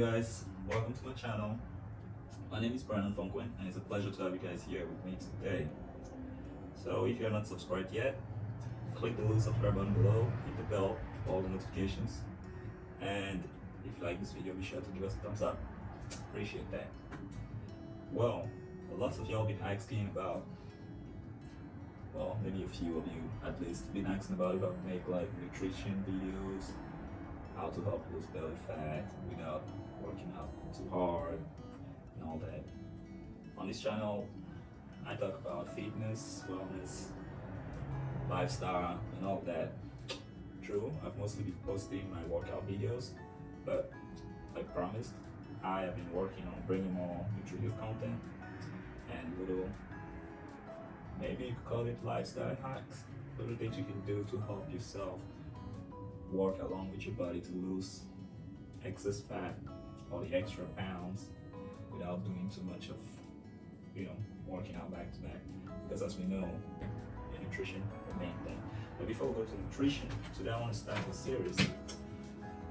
guys, welcome to my channel. My name is Brandon Fonquin and it's a pleasure to have you guys here with me today. So if you're not subscribed yet, click the little subscribe button below, hit the bell for all the notifications, and if you like this video, be sure to give us a thumbs up. Appreciate that. Well, lots of y'all been asking about, well, maybe a few of you at least been asking about if I make like nutrition videos, how to help lose belly fat without working out too hard and all that. On this channel, I talk about fitness, wellness, lifestyle, and all that. True, I've mostly been posting my workout videos, but like promised, I have been working on bringing more nutritive content and little, maybe you could call it lifestyle hacks, little things you can do to help yourself work along with your body to lose excess fat or the extra pounds without doing too much of, working out back to back. Because as we know, nutrition is the main thing. But before we go to nutrition, today I want to start this series.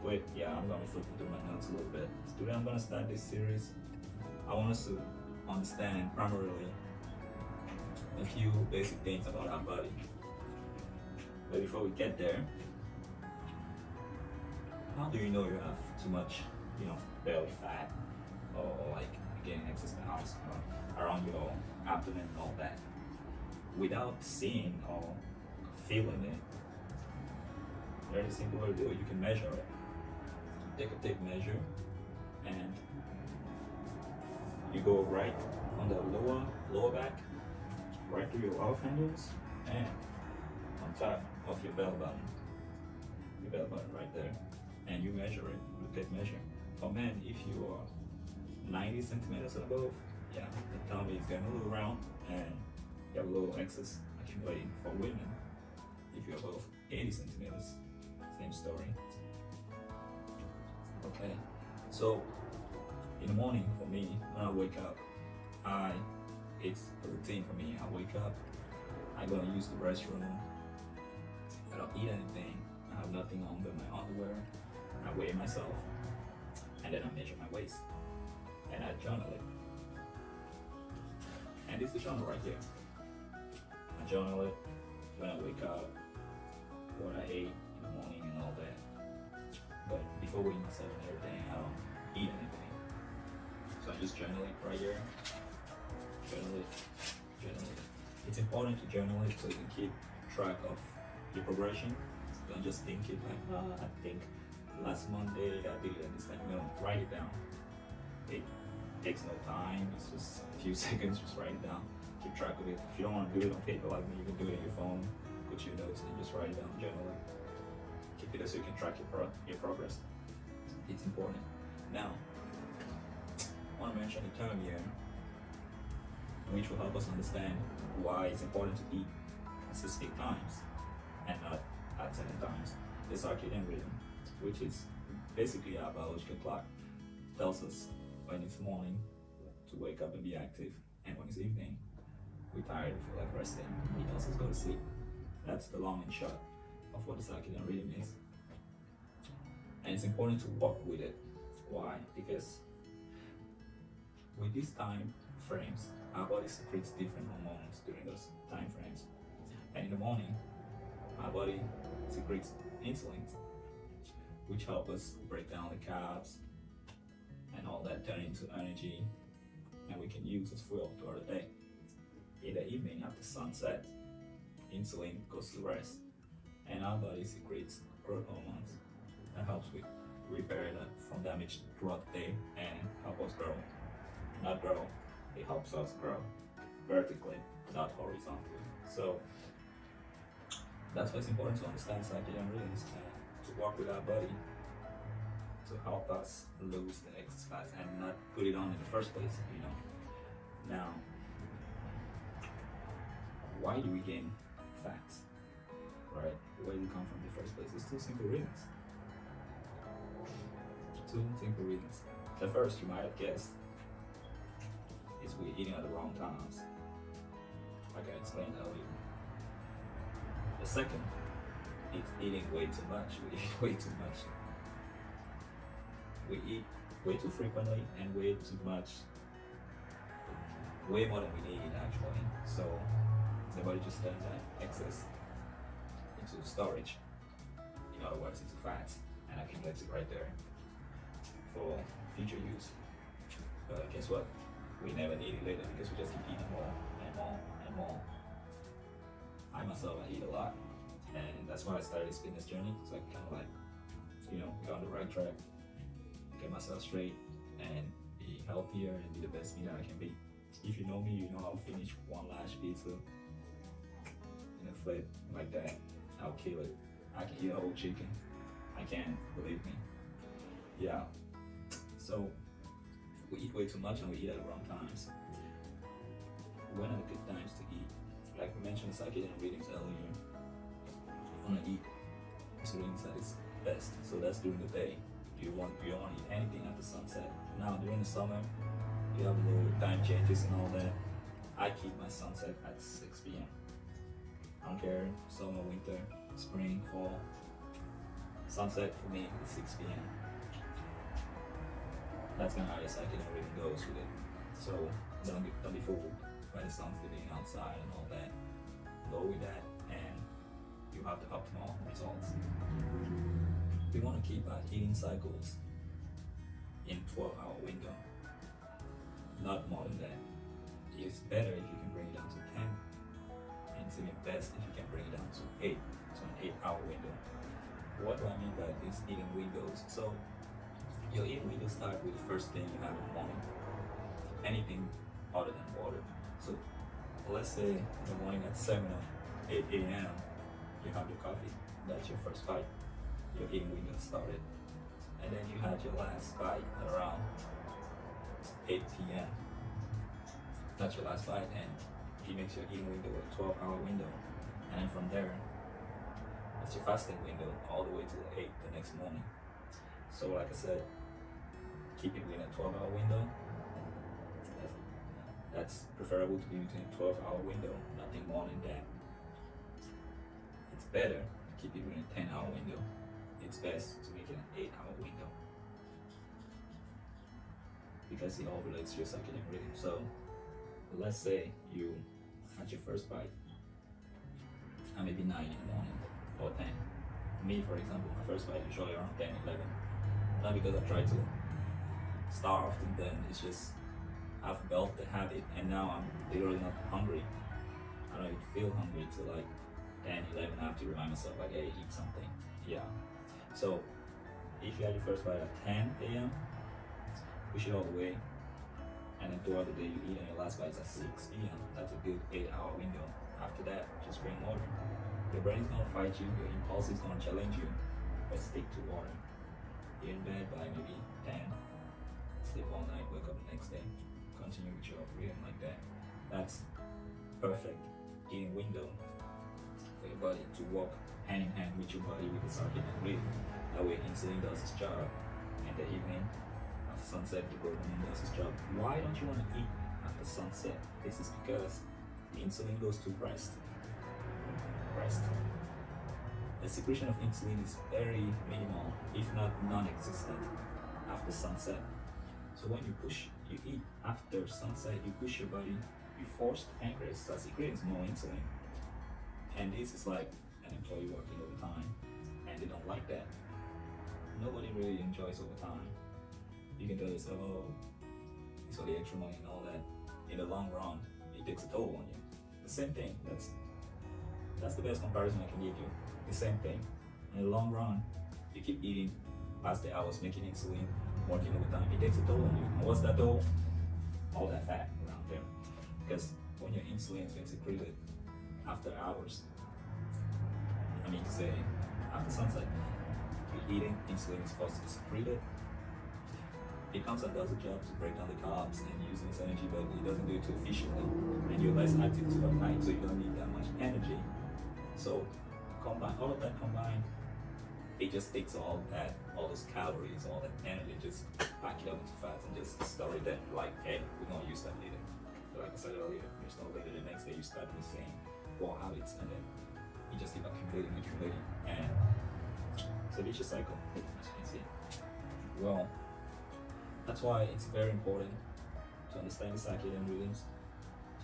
I'm gonna flip through my notes a little bit. Today I'm gonna start this series. I want us to understand primarily a few basic things about our body. But before we get there, how do you know you have too much, belly fat or like getting excess pounds around your abdomen and all that without seeing or feeling it? Very simple way to do it. You can measure it. Take a tape measure and you go right on the lower back, right through your love handles and on top of your belly button. Your belly button right there. And you measure it with a tape measure. For men, if you are 90 centimeters and above, the tummy is getting a little round and you have a little excess accumulating. For women, if you're above 80 centimeters, same story. Okay, so in the morning for me, when I wake up, it's a routine for me. I wake up, I go and use the restroom, I don't eat anything, I have nothing on but my underwear, I weigh myself, and then I measure my waist, and I journal it. And this is the journal right here. I journal it when I wake up, what I ate in the morning and all that. But before weighing myself and everything, I don't eat anything. So I just journal it right here. Journal it. It's important to journal it so you can keep track of your progression. Don't just think it like, I think last Monday I did it at this time. No, write it down. It takes no time. It's just a few seconds. Just write it down. Keep track of it. If you don't want to do it on paper like me, you can do it in your phone. Put your notes and just write it down. Journal it. Keep it so you can track your progress. It's important. Now, I want to mention a term here, which will help us understand why it's important to eat at specific times and not at certain times. The circadian rhythm, which is basically our biological clock, tells us when it's morning to wake up and be active, and when it's evening, we're tired, we feel like resting. It tells us go to sleep. That's the long and short of what the circadian rhythm is. And it's important to walk with it. Why? Because with these time frames, our body secretes different hormones during those time frames. And in the morning, our body secretes insulin, which help us break down the carbs and all that, turn into energy, and we can use as fuel throughout the day. In the evening, after sunset, insulin goes to rest, and our body secretes growth hormones that helps with repair that from damage throughout the day and help us grow. Not grow, it helps us grow vertically, not horizontally. So that's why it's important to understand circadian rhythms and to work with our body to help us lose the excess fat and not put it on in the first place, Now, why do we gain fats, right? Where do it come from in the first place? It's two simple reasons. The first, you might have guessed, is we're eating at the wrong times, like I explained earlier. The second, it's eating way too much. We eat way too much. We eat way too frequently and way too much, way more than we need actually. So the body just turns that excess into storage, in other words, into fats, and accumulates it right there for future use. But guess what? We never need it later because we just keep eating more and more and more. I myself, I eat a lot, and that's why I started this fitness journey. So I kind of like, get on the right track, get myself straight, and be healthier and be the best me that I can be. If you know me, you know I'll finish one large pizza in a flip like that. I'll kill it. I can eat a whole chicken. I can, believe me. Yeah. So we eat way too much and we eat at the wrong times. When are the good times to eat? Like we mentioned circadian rhythms earlier. You wanna eat during that is best. So that's during the day. You don't want to eat anything after sunset. Now during the summer, you have little time changes and all that. I keep my sunset at 6 p.m. I don't care, summer, winter, spring, fall. Sunset for me is 6 p.m. That's kind of how your circadian rhythm goes with it. So don't be fooled by the sun being outside and all that. Go with that and you have the optimal results. We want to keep our eating cycles in 12-hour window, not more than that. It's better if you can bring it down to 10, and it's even best if you can bring it down to 8, so an 8-hour window. What do I mean by these eating windows? So your eating window start with the first thing you have in the morning, anything other than water. So let's say in the morning at 7 or 8 a.m. you have your coffee, that's your first bite. Your eating window started. And then you had your last bite at around 8 p.m. That's your last bite, and he makes your eating window a 12-hour window. And then from there, it's your fasting window all the way to 8 the next morning. So like I said, keep it within a 12-hour window. That's preferable to be between a 12-hour window, nothing more than that. It's better to keep it within a 10-hour window. It's best to make it an 8-hour window because it all relates to your circadian rhythm. So let's say you had your first bite at maybe 9 in the morning or 10. Me, for example, my first bite usually around 10, 11. Not because I try to starve and then it's just I've built the habit and now I'm literally not hungry. I don't even feel hungry till like 10, 11. I have to remind myself like, hey, eat something. Yeah. So if you had your first bite at 10 a.m., push it all the way, and then throughout the day you eat, and your last bite is at 6 p.m. That's a good 8-hour window. After that, just drink water. Your brain is gonna fight you, your impulse is gonna challenge you, but stick to water. You're in bed by maybe 10, sleep all night, wake up the next day, continue with your rhythm like that. That's perfect eating window for your body to walk hand in hand with your body with the circadian rhythm. That way insulin does its job in the evening. After sunset, the growth hormone does its job. Why don't you want to eat after sunset? This is because the insulin goes to rest. The secretion of insulin is very minimal, if not non-existent, after sunset. So when you eat after sunset, you push your body, you force the pancreas to secrete more insulin. And this is like an employee working overtime, and they don't like that. Nobody really enjoys overtime. You can tell yourself, oh, it's for the extra money and all that. In the long run, it takes a toll on you. The same thing. That's the best comparison I can give you. The same thing. In the long run, you keep eating past the hours, making insulin, working overtime. It takes a toll on you. And what's that toll? All that fat around there. Because when your insulin is being secreted after hours, I mean to say, after sunset, you're eating, insulin is supposed to be secreted. It comes and does a job to break down the carbs and use this energy, but it doesn't do it too efficiently. And you're less active too at night, so you don't need that much energy. So all of that combined, it just takes all those calories, all that energy, just pack it up into fats and just store it there. Like, hey, we're gonna use that later. But like I said earlier, there's no later. The next day you start with the same poor habits, and then you just keep accumulating, and it's a vicious cycle, as you can see. Well, That's why it's very important to understand the circadian rhythms,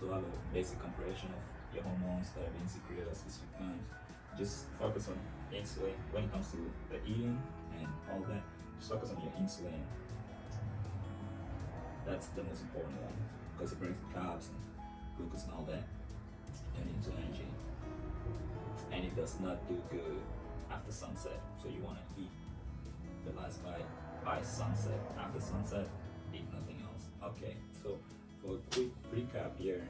to have a basic comprehension of your hormones that are being secreted at specific times. Just focus on insulin when it comes to the eating and all that. Just focus on your insulin. That's the most important one because it breaks the carbs and glucose and all that turn into energy. And it does not do good after sunset. So you want to eat the last bite by sunset. After sunset, eat nothing else. Okay, so for a quick recap here,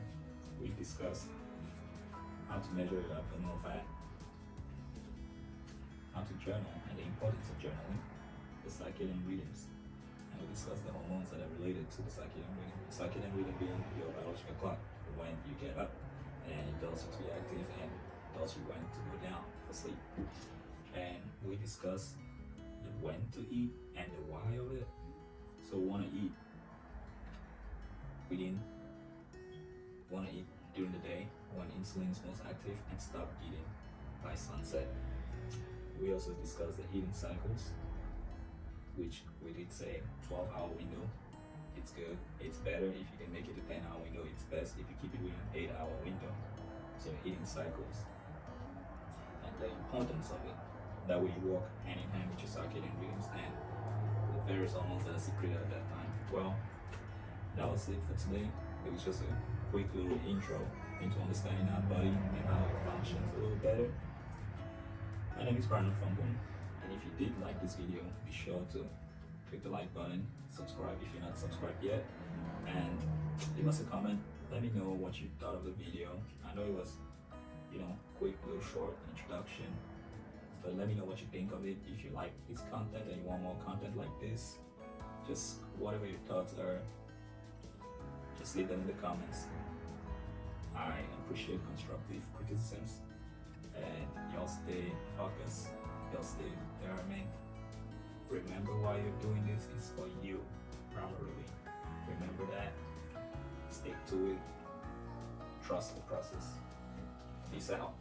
we discussed how to measure your abdominal fat, how to journal and the importance of journaling, the circadian rhythms, and we discussed the hormones that are related to the circadian rhythm. The circadian rhythm being your biological clock when you get up and it tells you to be active and tells you when to go down for sleep. And we discussed the when to eat and the why of it. So we want to eat during the day when insulin is most active and stop eating by sunset. We also discussed the eating cycles, which we did say 12-hour window. It's good. It's better if you can make it a 10-hour window. It's best if you keep it within an 8-hour window. So eating cycles and the importance of it. That way you walk hand in hand with your circadian rhythms and the various hormones that are secreted at that time. Well, that was it for today. It was just a quick little intro into understanding our body and how it functions a little better. My name is Brandon Fungun, and if you did like this video, be sure to click the like button, subscribe if you're not subscribed yet, and leave us a comment. Let me know what you thought of the video. I know it was, quick, little short introduction, but let me know what you think of it. If you like this content and you want more content like this, just whatever your thoughts are, just leave them in the comments. I appreciate constructive criticisms, and y'all stay focused, y'all stay determined. Remember why you're doing this is for you, primarily. Remember that. Stick to it. Trust the process. Peace out.